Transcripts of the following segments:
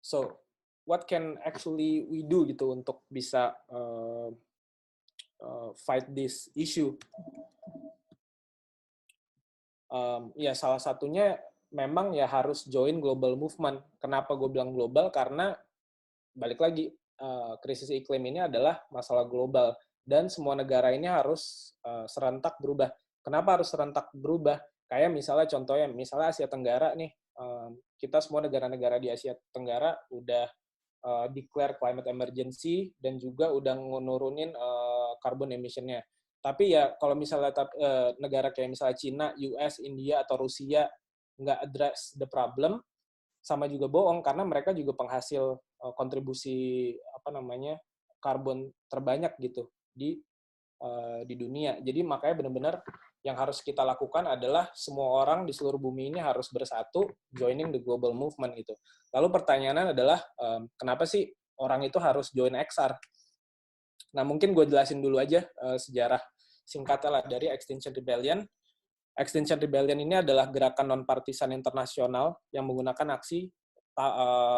So, what can actually we do gitu untuk bisa fight this issue? Ya salah satunya memang ya harus join global movement. Kenapa gue bilang global? Karena balik lagi, krisis iklim ini adalah masalah global dan semua negara ini harus serentak berubah. Kenapa harus serentak berubah? Kayak misalnya contohnya, misalnya Asia Tenggara nih, kita semua negara-negara di Asia Tenggara udah declare climate emergency dan juga udah nurunin carbon emission-nya. Tapi ya kalau misalnya negara kayak misalnya Cina, US, India atau Rusia nggak address the problem, sama juga bohong karena mereka juga penghasil kontribusi apa namanya karbon terbanyak gitu di dunia. Jadi makanya benar-benar yang harus kita lakukan adalah semua orang di seluruh bumi ini harus bersatu joining the global movement gitu. Lalu pertanyaannya adalah kenapa sih orang itu harus join XR? Nah mungkin gue jelasin dulu aja sejarah singkatnya lah dari Extinction Rebellion. Extinction Rebellion ini adalah gerakan non-partisan internasional yang menggunakan aksi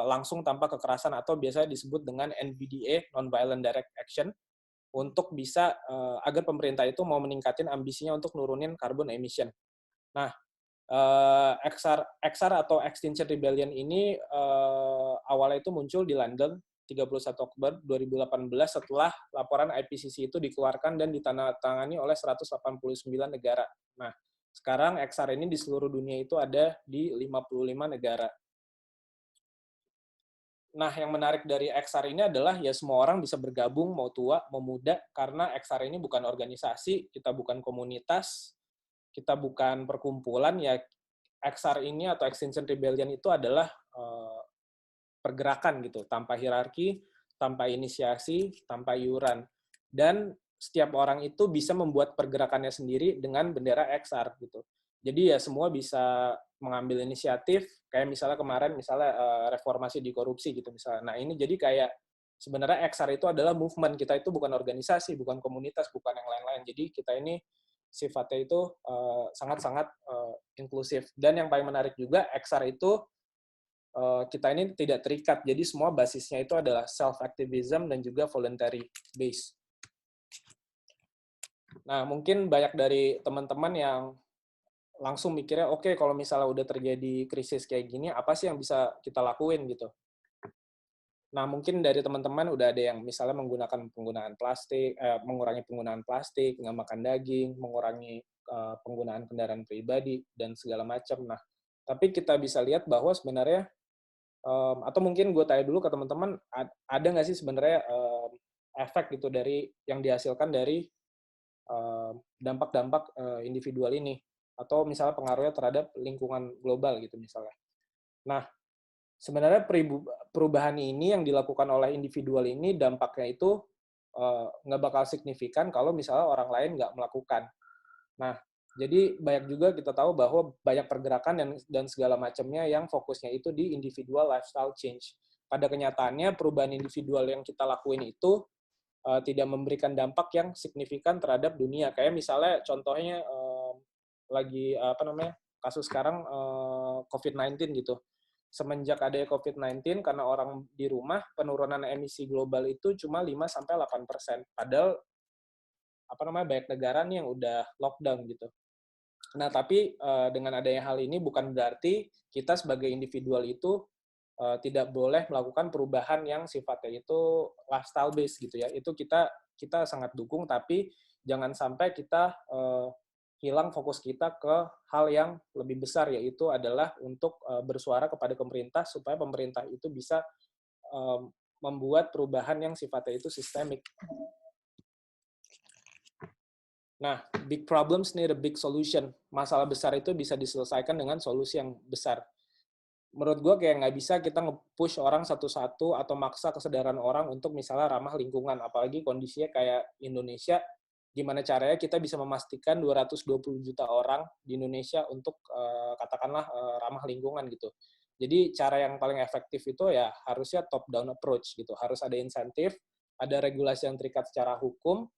langsung tanpa kekerasan atau biasanya disebut dengan NVDA, Non-Violent Direct Action, untuk bisa agar pemerintah itu mau meningkatin ambisinya untuk nurunin carbon emission. Nah, XR atau Extinction Rebellion ini awalnya itu muncul di London 31 Oktober 2018 setelah laporan IPCC itu dikeluarkan dan ditandatangani oleh 189 negara. Nah, sekarang XR ini di seluruh dunia itu ada di 55 negara. Nah, yang menarik dari XR ini adalah ya semua orang bisa bergabung, mau tua, mau muda, karena XR ini bukan organisasi, kita bukan komunitas, kita bukan perkumpulan, ya XR ini atau Extinction Rebellion itu adalah pergerakan gitu, tanpa hierarki, tanpa inisiasi, tanpa iuran. Dan setiap orang itu bisa membuat pergerakannya sendiri dengan bendera XR gitu. Jadi ya semua bisa mengambil inisiatif, kayak misalnya kemarin misalnya reformasi di korupsi gitu misalnya. Nah ini jadi kayak sebenarnya XR itu adalah movement, kita itu bukan organisasi, bukan komunitas, bukan yang lain-lain. Jadi kita ini sifatnya itu sangat-sangat inklusif. Dan yang paling menarik juga XR itu kita ini tidak terikat, jadi semua basisnya itu adalah self-activism dan juga voluntary base. Nah, mungkin banyak dari teman-teman yang langsung mikirnya, oke, kalau misalnya udah terjadi krisis kayak gini, apa sih yang bisa kita lakuin gitu. Nah, mungkin dari teman-teman udah ada yang misalnya mengurangi penggunaan plastik, nggak makan daging, mengurangi penggunaan kendaraan pribadi, dan segala macam. Nah, tapi kita bisa lihat bahwa sebenarnya, atau mungkin gue tanya dulu ke teman-teman, ada nggak sih sebenarnya efek gitu dari yang dihasilkan dari dampak-dampak individual ini, atau misalnya pengaruhnya terhadap lingkungan global gitu misalnya. Nah, sebenarnya perubahan ini yang dilakukan oleh individual ini dampaknya itu nggak bakal signifikan kalau misalnya orang lain nggak melakukan. Nah, jadi banyak juga kita tahu bahwa banyak pergerakan dan segala macamnya yang fokusnya itu di individual lifestyle change. Pada kenyataannya perubahan individual yang kita lakuin itu tidak memberikan dampak yang signifikan terhadap dunia. Kayak misalnya contohnya lagi apa namanya kasus sekarang COVID-19 gitu. Semenjak ada COVID-19 karena orang di rumah, penurunan emisi global itu cuma 5-8%. Padahal apa namanya banyak negara nih yang udah lockdown gitu. Nah, tapi dengan adanya hal ini bukan berarti kita sebagai individual itu tidak boleh melakukan perubahan yang sifatnya itu lifestyle based gitu ya. Itu kita sangat dukung, tapi jangan sampai kita hilang fokus kita ke hal yang lebih besar, yaitu adalah untuk bersuara kepada pemerintah supaya pemerintah itu bisa membuat perubahan yang sifatnya itu sistemik. Nah, big problems need a big solution. Masalah besar itu bisa diselesaikan dengan solusi yang besar. Menurut gue kayak nggak bisa kita nge-push orang satu-satu atau maksa kesadaran orang untuk misalnya ramah lingkungan. Apalagi kondisinya kayak Indonesia, gimana caranya kita bisa memastikan 220 juta orang di Indonesia untuk katakanlah ramah lingkungan gitu. Jadi cara yang paling efektif itu ya harusnya top-down approach gitu. Harus ada insentif, ada regulasi yang terikat secara hukum,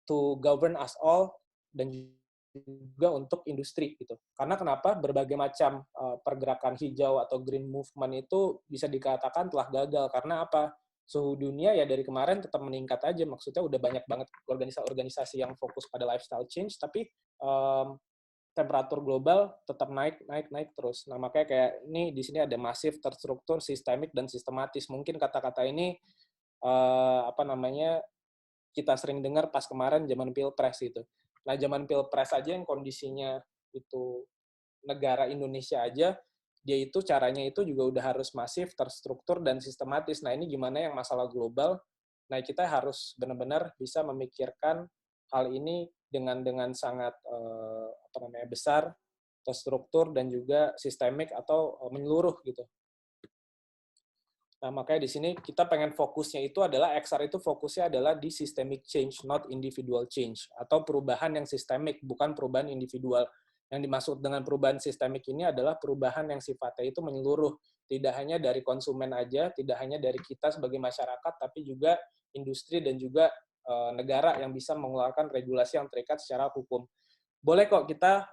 to govern us all, dan juga untuk industri gitu. Karena kenapa berbagai macam pergerakan hijau atau green movement itu bisa dikatakan telah gagal karena apa? Suhu dunia ya dari kemarin tetap meningkat aja. Maksudnya udah banyak banget organisasi-organisasi yang fokus pada lifestyle change, tapi um, temperatur global tetap naik terus. Nah, makanya kayak ini di sini ada masif, terstruktur, sistemik dan sistematis. Mungkin kata-kata ini apa namanya kita sering dengar pas kemarin zaman Pilpres itu. Nah, zaman Pilpres aja yang kondisinya itu negara Indonesia aja, dia itu caranya itu juga udah harus masif, terstruktur, dan sistematis. Nah, ini gimana yang masalah global? Nah, kita harus benar-benar bisa memikirkan hal ini dengan sangat apa namanya besar, terstruktur, dan juga sistemik atau menyeluruh gitu. Nah, makanya di sini kita pengen fokusnya itu adalah XR itu fokusnya adalah di systemic change, not individual change, atau perubahan yang sistemik, bukan perubahan individual. Yang dimaksud dengan perubahan sistemik ini adalah perubahan yang sifatnya itu menyeluruh, tidak hanya dari konsumen aja, tidak hanya dari kita sebagai masyarakat, tapi juga industri dan juga negara yang bisa mengeluarkan regulasi yang terikat secara hukum. Boleh kok kita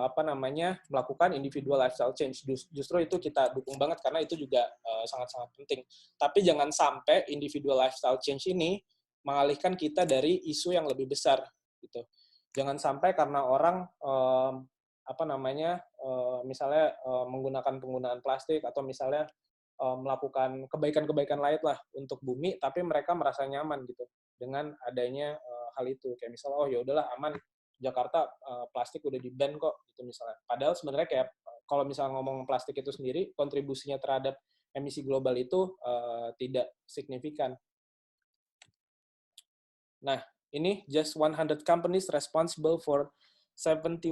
apa namanya melakukan individual lifestyle change. Justru itu kita dukung banget karena itu juga sangat-sangat penting. Tapi jangan sampai individual lifestyle change ini mengalihkan kita dari isu yang lebih besar gitu. Jangan sampai karena orang apa namanya misalnya menggunakan penggunaan plastik atau misalnya melakukan kebaikan-kebaikan lain lah untuk bumi, tapi mereka merasa nyaman gitu dengan adanya hal itu. Kayak misalnya, oh ya udahlah aman, Jakarta plastik udah di-ban kok gitu misalnya. Padahal sebenarnya kayak kalau misalnya ngomong plastik itu sendiri, kontribusinya terhadap emisi global itu tidak signifikan. Nah, ini just 100 companies responsible for 71%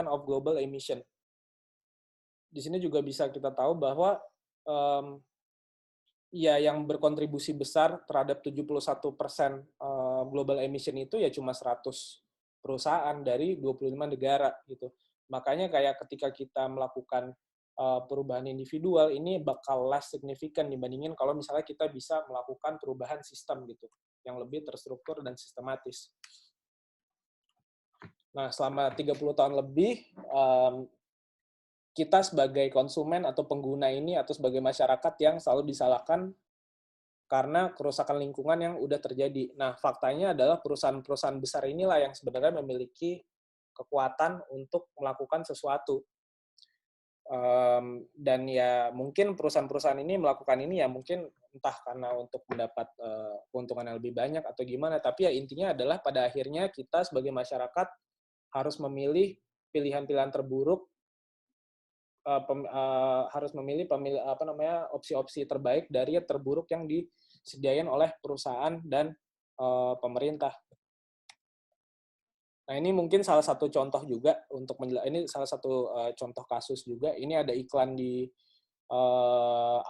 of global emission. Di sini juga bisa kita tahu bahwa ya yang berkontribusi besar terhadap 71% global emission itu ya cuma 100 perusahaan dari 25 negara gitu. Makanya kayak ketika kita melakukan perubahan individual ini bakal less signifikan dibandingin kalau misalnya kita bisa melakukan perubahan sistem gitu yang lebih terstruktur dan sistematis. Nah, selama 30 tahun lebih kita sebagai konsumen atau pengguna ini atau sebagai masyarakat yang selalu disalahkan karena kerusakan lingkungan yang udah terjadi. Nah, faktanya adalah perusahaan-perusahaan besar inilah yang sebenarnya memiliki kekuatan untuk melakukan sesuatu. Dan ya mungkin perusahaan-perusahaan ini melakukan ini ya mungkin entah karena untuk mendapat keuntungan yang lebih banyak atau gimana, tapi ya intinya adalah pada akhirnya kita sebagai masyarakat harus memilih pilihan-pilihan terburuk, harus memilih apa namanya opsi-opsi terbaik dari yang terburuk yang disediakan oleh perusahaan dan pemerintah. Nah, ini mungkin salah satu contoh juga untuk ini salah satu contoh kasus juga. Ini ada iklan di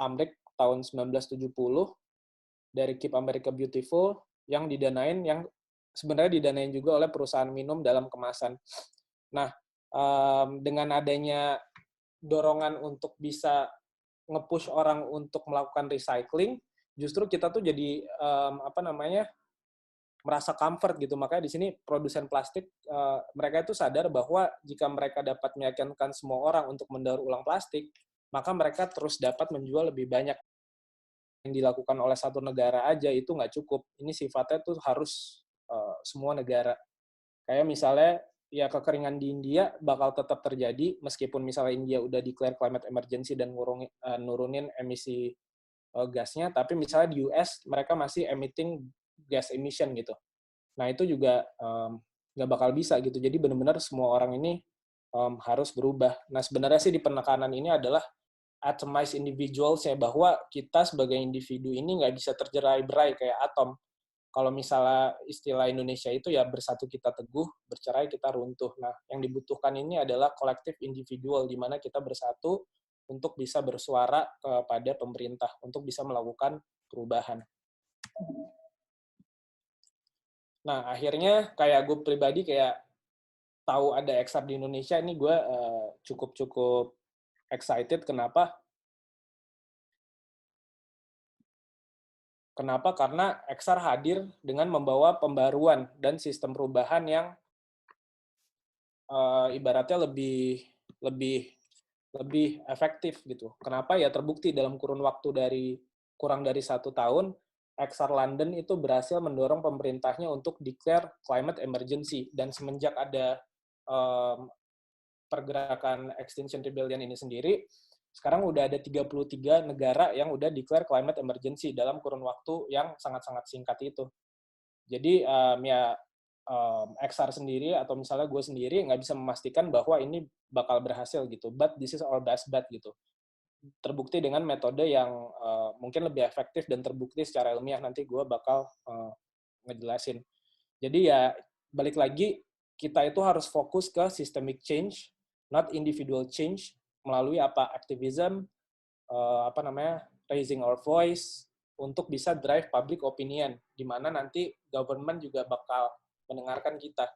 Amrik tahun 1970 dari Keep America Beautiful yang sebenarnya didanain juga oleh perusahaan minum dalam kemasan. Nah, dengan adanya dorongan untuk bisa nge-push orang untuk melakukan recycling, justru kita tuh jadi apa namanya merasa comfort gitu. Makanya di sini produsen plastik mereka itu sadar bahwa jika mereka dapat meyakinkan semua orang untuk mendaur ulang plastik, maka mereka terus dapat menjual lebih banyak. Yang dilakukan oleh satu negara aja itu nggak cukup. Ini sifatnya tuh harus semua negara. Kayak misalnya ya kekeringan di India bakal tetap terjadi meskipun misalnya India udah declare climate emergency dan nurunin emisi gasnya, tapi misalnya di US mereka masih emitting gas emission gitu. Nah itu juga nggak bakal bisa gitu. Jadi benar-benar semua orang ini harus berubah. Nah sebenarnya sih di penekanan ini adalah atomize individuals ya, bahwa kita sebagai individu ini nggak bisa tercerai-berai kayak atom. Kalau misalnya istilah Indonesia itu ya bersatu kita teguh, bercerai kita runtuh. Nah, yang dibutuhkan ini adalah kolektif individual, di mana kita bersatu untuk bisa bersuara kepada pemerintah, untuk bisa melakukan perubahan. Nah, akhirnya kayak gue pribadi kayak tahu ada XR di Indonesia, ini gue cukup excited. Kenapa? Kenapa? Karena XR hadir dengan membawa pembaruan dan sistem perubahan yang ibaratnya lebih lebih lebih efektif gitu. Kenapa? Ya terbukti dalam kurun waktu kurang dari 1 tahun, XR London itu berhasil mendorong pemerintahnya untuk declare climate emergency. Dan semenjak ada um, pergerakan Extinction Rebellion ini sendiri, sekarang udah ada 33 negara yang udah declare climate emergency dalam kurun waktu yang sangat-sangat singkat itu. Jadi ya XR sendiri atau misalnya gue sendiri nggak bisa memastikan bahwa ini bakal berhasil gitu. But this is our best bet gitu. Terbukti dengan metode yang mungkin lebih efektif dan terbukti secara ilmiah, nanti gue bakal ngejelasin. Jadi ya balik lagi, kita itu harus fokus ke systemic change, not individual change, melalui apa activism, raising our voice untuk bisa drive public opinion, di mana nanti government juga bakal mendengarkan kita.